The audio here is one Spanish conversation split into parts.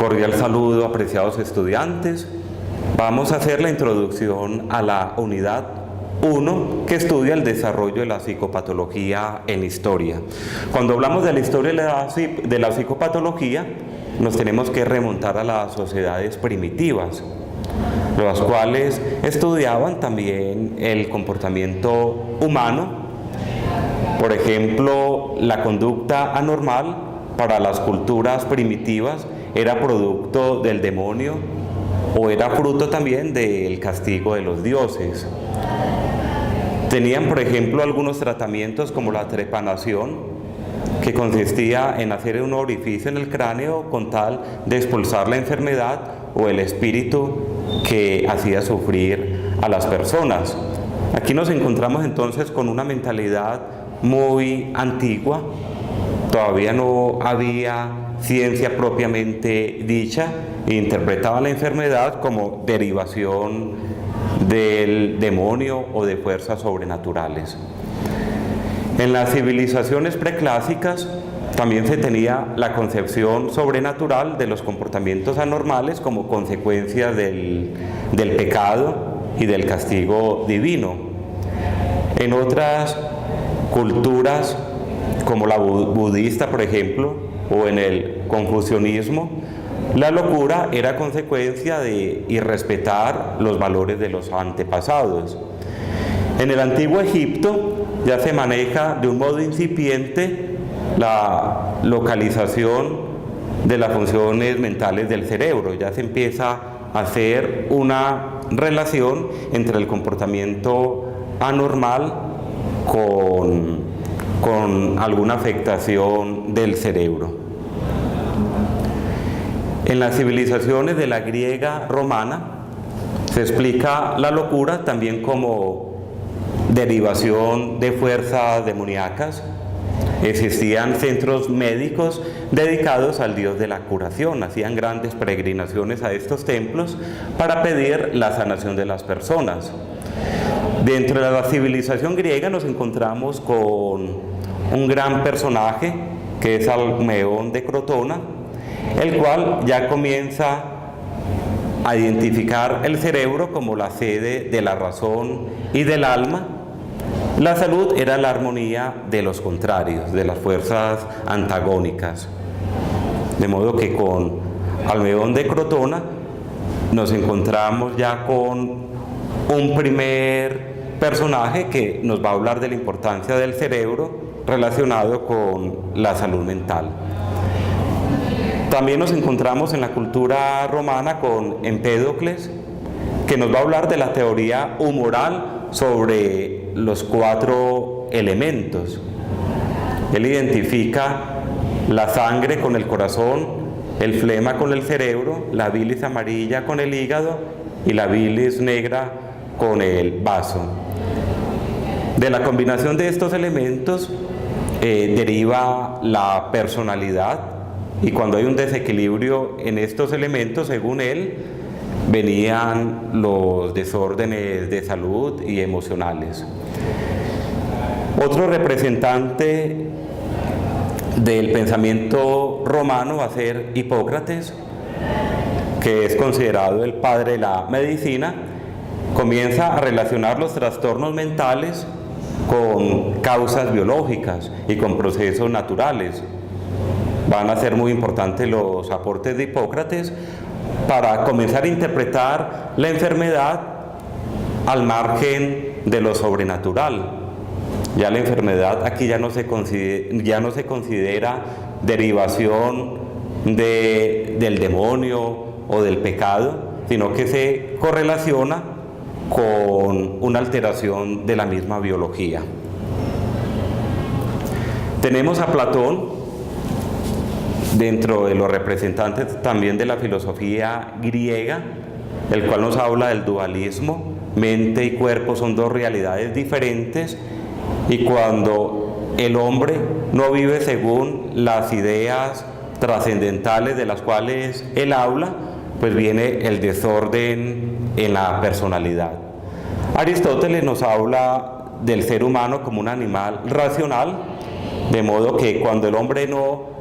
Cordial saludo, apreciados estudiantes. Vamos a hacer la introducción a la unidad 1 que estudia el desarrollo de la psicopatología en historia. Cuando hablamos de la historia de la psicopatología, nos tenemos que remontar a las sociedades primitivas, las cuales estudiaban también el comportamiento humano. Por ejemplo, la conducta anormal para las culturas primitivas era producto del demonio o era fruto también del castigo de los dioses. Tenían, por ejemplo, algunos tratamientos como la trepanación, que consistía en hacer un orificio en el cráneo con tal de expulsar la enfermedad o el espíritu que hacía sufrir a las personas. Aquí nos encontramos entonces con una mentalidad muy antigua. Todavía no había ciencia propiamente dicha e interpretaban la enfermedad como derivación del demonio o de fuerzas sobrenaturales. En las civilizaciones preclásicas también se tenía la concepción sobrenatural de los comportamientos anormales como consecuencia del pecado y del castigo divino. En otras culturas, como la budista, por ejemplo, o en el confucianismo, la locura era consecuencia de irrespetar los valores de los antepasados. En el antiguo Egipto ya se maneja de un modo incipiente la localización de las funciones mentales del cerebro. Ya se empieza a hacer una relación entre el comportamiento anormal con alguna afectación del cerebro. En las civilizaciones de la griega romana se explica la locura también como derivación de fuerzas demoníacas. Existían centros médicos dedicados al dios de la curación, hacían grandes peregrinaciones a estos templos para pedir la sanación de las personas. Dentro de la civilización griega nos encontramos con un gran personaje que es Alcmeón de Crotona, el cual ya comienza a identificar el cerebro como la sede de la razón y del alma. La salud era la armonía de los contrarios, de las fuerzas antagónicas. De modo que con Alcmeón de Crotona nos encontramos ya con un primer personaje que nos va a hablar de la importancia del cerebro relacionado con la salud mental. También nos encontramos en la cultura romana con Empédocles, que nos va a hablar de la teoría humoral sobre los 4 elementos. Él identifica la sangre con el corazón, el flema con el cerebro, la bilis amarilla con el hígado y la bilis negra con el vaso. De la combinación de estos elementos deriva la personalidad, y cuando hay un desequilibrio en estos elementos, según él, venían los desórdenes de salud y emocionales. Otro representante del pensamiento romano va a ser Hipócrates, que es considerado el padre de la medicina. Comienza a relacionar los trastornos mentales con causas biológicas y con procesos naturales. Van a ser muy importantes los aportes de Hipócrates para comenzar a interpretar la enfermedad al margen de lo sobrenatural. Ya la enfermedad aquí ya no se considera derivación del demonio o del pecado, sino que se correlaciona con una alteración de la misma biología. Tenemos a Platón dentro de los representantes también de la filosofía griega, el cual nos habla del dualismo. Mente y cuerpo son 2 realidades diferentes, y cuando el hombre no vive según las ideas trascendentales de las cuales él habla, pues viene el desorden en la personalidad. Aristóteles nos habla del ser humano como un animal racional, de modo que cuando el hombre no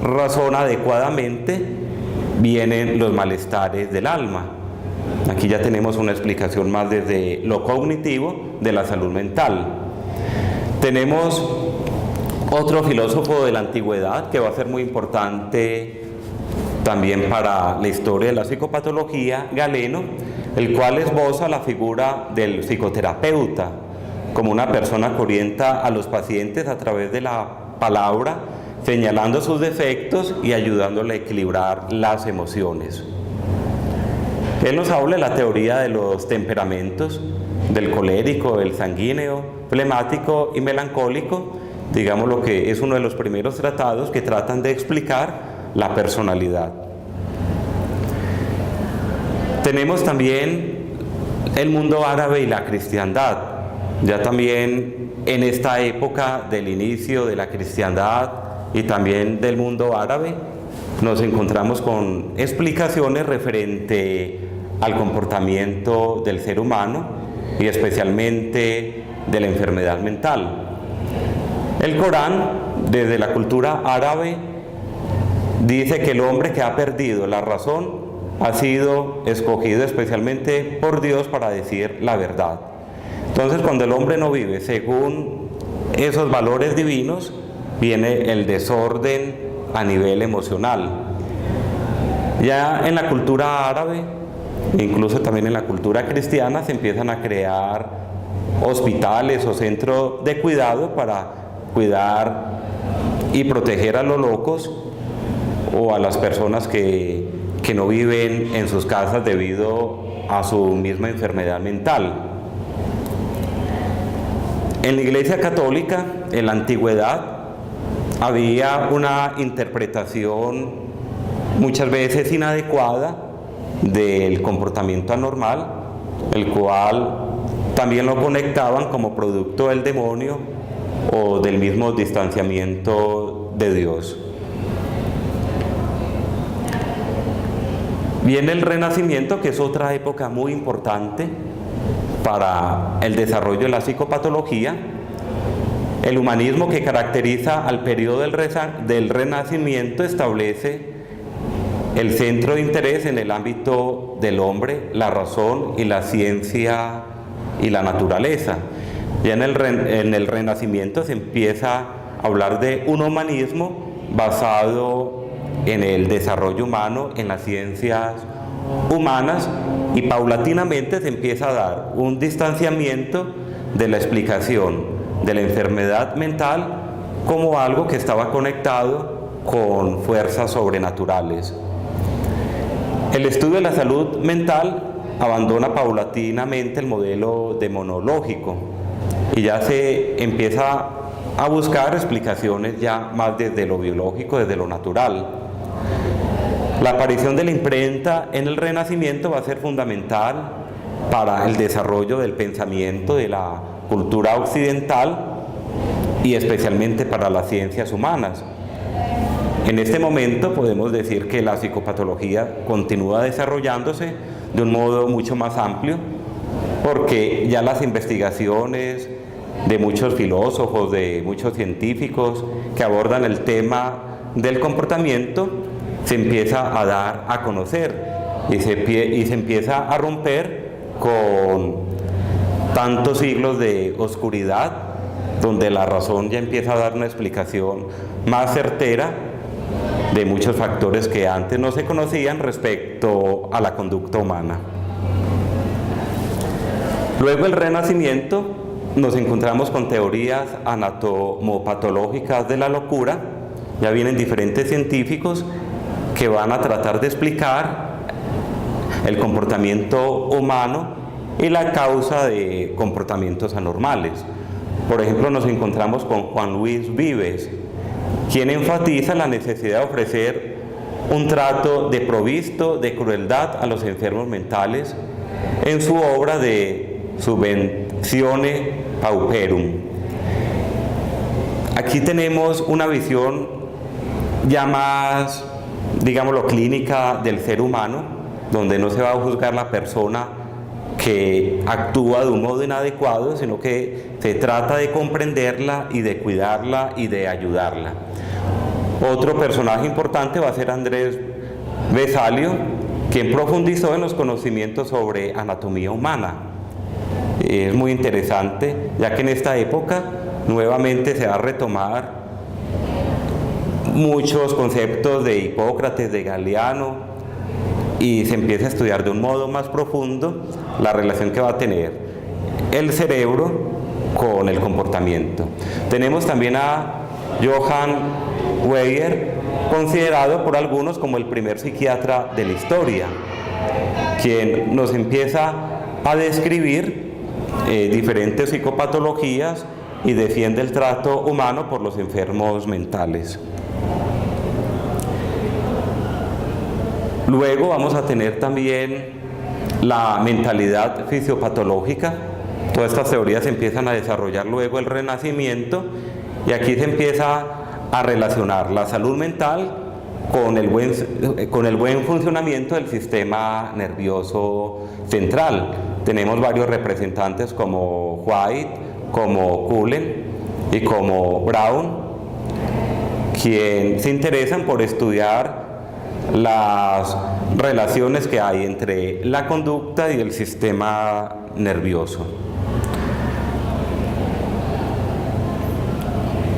razona adecuadamente, vienen los malestares del alma. Aquí ya tenemos una explicación más desde lo cognitivo de la salud mental. Tenemos otro filósofo de la antigüedad que va a ser muy importante también para la historia de la psicopatología, Galeno, el cual esboza la figura del psicoterapeuta como una persona que orienta a los pacientes a través de la palabra, señalando sus defectos y ayudándole a equilibrar las emociones. Él nos habla de la teoría de los temperamentos, del colérico, del sanguíneo, flemático y melancólico, digamos lo que es uno de los primeros tratados que tratan de explicar la personalidad. Tenemos también el mundo árabe y la cristiandad. Ya también en esta época del inicio de la cristiandad y también del mundo árabe, nos encontramos con explicaciones referente al comportamiento del ser humano y especialmente de la enfermedad mental. El Corán, desde la cultura árabe, dice que el hombre que ha perdido la razón ha sido escogido especialmente por Dios para decir la verdad. Entonces, cuando el hombre no vive según esos valores divinos, viene el desorden a nivel emocional. Ya en la cultura árabe, incluso también en la cultura cristiana, se empiezan a crear hospitales o centros de cuidado para cuidar y proteger a los locos o a las personas que no viven en sus casas debido a su misma enfermedad mental. En la Iglesia Católica, en la antigüedad, había una interpretación muchas veces inadecuada del comportamiento anormal, el cual también lo conectaban como producto del demonio o del mismo distanciamiento de Dios. Viene el Renacimiento, que es otra época muy importante para el desarrollo de la psicopatología. El humanismo, que caracteriza al periodo del Renacimiento, establece el centro de interés en el ámbito del hombre, la razón y la ciencia y la naturaleza. Ya en el Renacimiento se empieza a hablar de un humanismo basado en el desarrollo humano, en las ciencias humanas, y paulatinamente se empieza a dar un distanciamiento de la explicación de la enfermedad mental como algo que estaba conectado con fuerzas sobrenaturales. El estudio de la salud mental abandona paulatinamente el modelo demonológico y ya se empieza a buscar explicaciones ya más desde lo biológico, desde lo natural. La aparición de la imprenta en el Renacimiento va a ser fundamental para el desarrollo del pensamiento de la cultura occidental y especialmente para las ciencias humanas. En este momento podemos decir que la psicopatología continúa desarrollándose de un modo mucho más amplio, porque ya las investigaciones de muchos filósofos, de muchos científicos que abordan el tema del comportamiento se empieza a dar a conocer y se empieza a romper con tantos siglos de oscuridad, donde la razón ya empieza a dar una explicación más certera de muchos factores que antes no se conocían respecto a la conducta humana. Luego el Renacimiento nos encontramos con teorías anatomopatológicas de la locura. Ya vienen diferentes científicos que van a tratar de explicar el comportamiento humano y la causa de comportamientos anormales. Por ejemplo, nos encontramos con Juan Luis Vives, quien enfatiza la necesidad de ofrecer un trato de provisto de crueldad a los enfermos mentales en su obra de Subventione Pauperum. Aquí tenemos una visión ya más, digámoslo, clínica del ser humano, donde no se va a juzgar la persona que actúa de un modo inadecuado, sino que se trata de comprenderla y de cuidarla y de ayudarla. Otro personaje importante va a ser Andrés Vesalio, quien profundizó en los conocimientos sobre anatomía humana. Es muy interesante, ya que en esta época nuevamente se va a retomar muchos conceptos de Hipócrates, de Galeano, y se empieza a estudiar de un modo más profundo la relación que va a tener el cerebro con el comportamiento. Tenemos también a Johann Weyer, considerado por algunos como el primer psiquiatra de la historia, quien nos empieza a describir diferentes psicopatologías y defiende el trato humano por los enfermos mentales. Luego vamos a tener también la mentalidad fisiopatológica. Todas estas teorías se empiezan a desarrollar luego el Renacimiento, y aquí se empieza a relacionar la salud mental con el buen funcionamiento del sistema nervioso central. Tenemos varios representantes como White, como Cullen y como Brown, quien se interesan por estudiar las relaciones que hay entre la conducta y el sistema nervioso.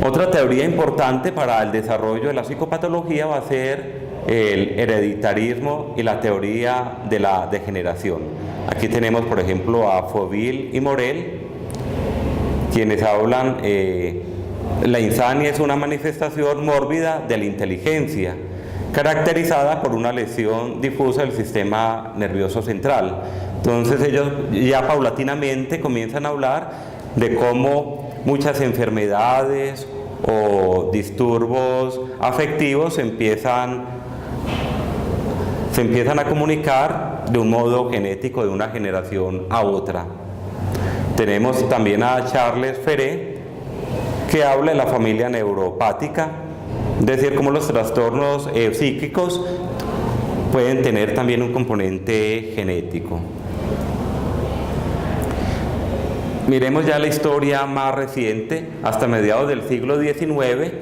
Otra teoría importante para el desarrollo de la psicopatología va a ser el hereditarismo y la teoría de la degeneración. Aquí tenemos, por ejemplo, a Fauville y Morel, quienes hablan la insania es una manifestación mórbida de la inteligencia, caracterizada por una lesión difusa del sistema nervioso central. Entonces ellos ya paulatinamente comienzan a hablar de cómo muchas enfermedades o disturbios afectivos se empiezan a comunicar de un modo genético de una generación a otra. Tenemos también a Charles Ferré, que habla de la familia neuropática, es decir, cómo los trastornos psíquicos pueden tener también un componente genético. Miremos ya la historia más reciente. Hasta mediados del siglo XIX,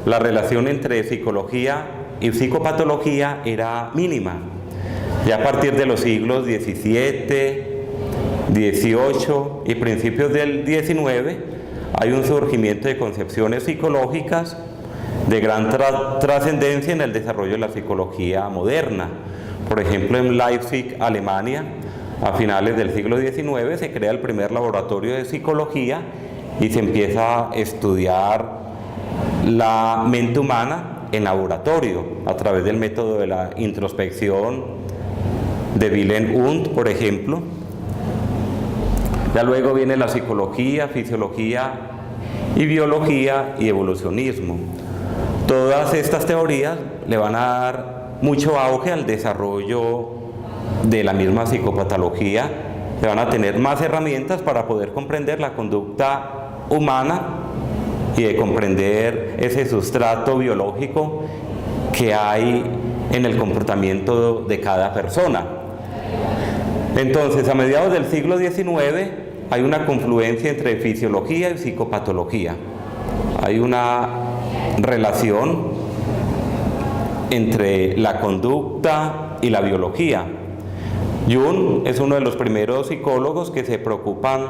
la relación entre psicología y psicopatología era mínima. Ya a partir de los siglos XVII, XVIII y principios del XIX, hay un surgimiento de concepciones psicológicas de gran trascendencia en el desarrollo de la psicología moderna. Por ejemplo, en Leipzig, Alemania, a finales del siglo XIX, se crea el primer laboratorio de psicología y se empieza a estudiar la mente humana en laboratorio a través del método de la introspección de Wilhelm Wundt, por ejemplo. Ya luego viene la psicología, fisiología y biología y evolucionismo. Todas estas teorías le van a dar mucho auge al desarrollo de la misma psicopatología, le van a tener más herramientas para poder comprender la conducta humana y de comprender ese sustrato biológico que hay en el comportamiento de cada persona. Entonces, a mediados del siglo XIX hay una confluencia entre fisiología y psicopatología. Hay una relación entre la conducta y la biología. Jung es uno de los primeros psicólogos que se preocupan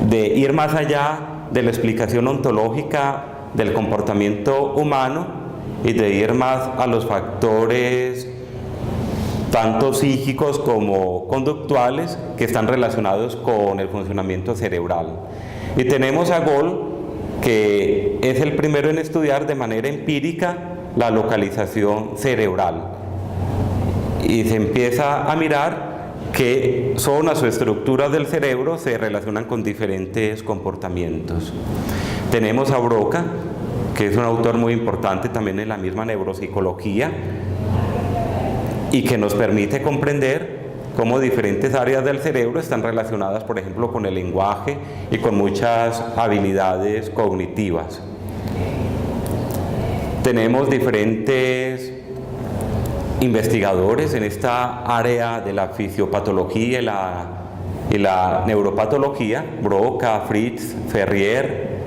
de ir más allá de la explicación ontológica del comportamiento humano y de ir más a los factores tanto psíquicos como conductuales que están relacionados con el funcionamiento cerebral. Y tenemos a Gall, que es el primero en estudiar de manera empírica la localización cerebral. Y se empieza a mirar qué zonas o estructuras del cerebro se relacionan con diferentes comportamientos. Tenemos a Broca, que es un autor muy importante también en la misma neuropsicología y que nos permite comprender cómo diferentes áreas del cerebro están relacionadas, por ejemplo, con el lenguaje y con muchas habilidades cognitivas. Tenemos diferentes investigadores en esta área de la fisiopatología y la neuropatología: Broca, Fritz, Ferrier.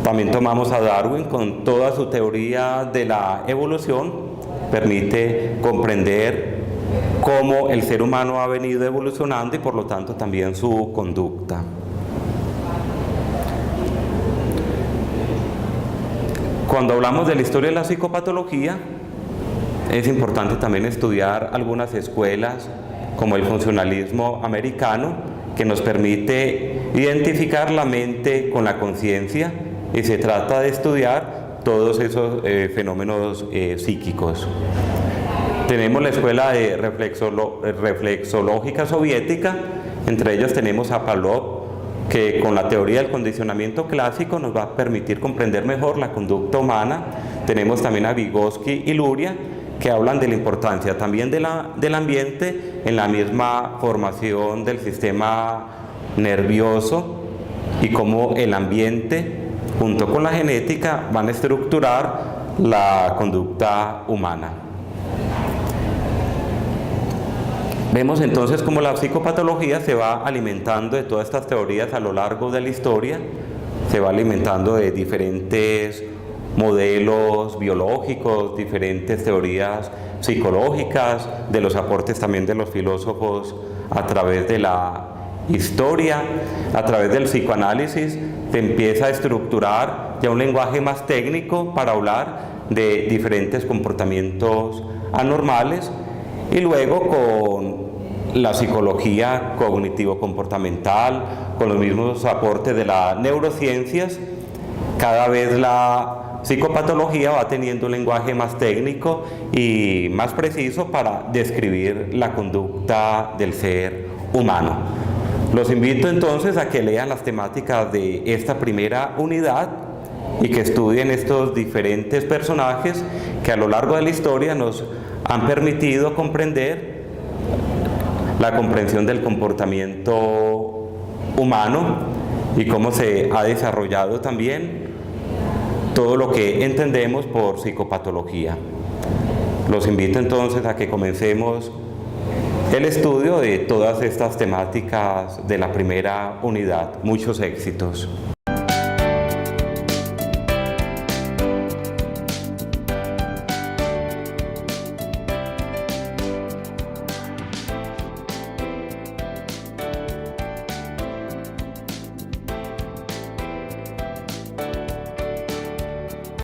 También tomamos a Darwin con toda su teoría de la evolución, permite comprender cómo el ser humano ha venido evolucionando y por lo tanto también su conducta. Cuando hablamos de la historia de la psicopatología, es importante también estudiar algunas escuelas como el funcionalismo americano, que nos permite identificar la mente con la conciencia, y se trata de estudiar todos esos fenómenos psíquicos. Tenemos la escuela de reflexológica soviética, entre ellas tenemos a Pavlov, que con la teoría del condicionamiento clásico nos va a permitir comprender mejor la conducta humana. Tenemos también a Vygotsky y Luria, que hablan de la importancia también del ambiente en la misma formación del sistema nervioso, y cómo el ambiente junto con la genética van a estructurar la conducta humana. Vemos entonces cómo la psicopatología se va alimentando de todas estas teorías a lo largo de la historia, se va alimentando de diferentes modelos biológicos, diferentes teorías psicológicas, de los aportes también de los filósofos a través de la historia, a través del psicoanálisis. Se empieza a estructurar ya un lenguaje más técnico para hablar de diferentes comportamientos anormales, y luego con la psicología cognitivo-comportamental, con los mismos aportes de las neurociencias, cada vez la psicopatología va teniendo un lenguaje más técnico y más preciso para describir la conducta del ser humano. Los invito entonces a que lean las temáticas de esta primera unidad y que estudien estos diferentes personajes que a lo largo de la historia nos han permitido comprender la comprensión del comportamiento humano y cómo se ha desarrollado también todo lo que entendemos por psicopatología. Los invito entonces a que comencemos el estudio de todas estas temáticas de la primera unidad. Muchos éxitos.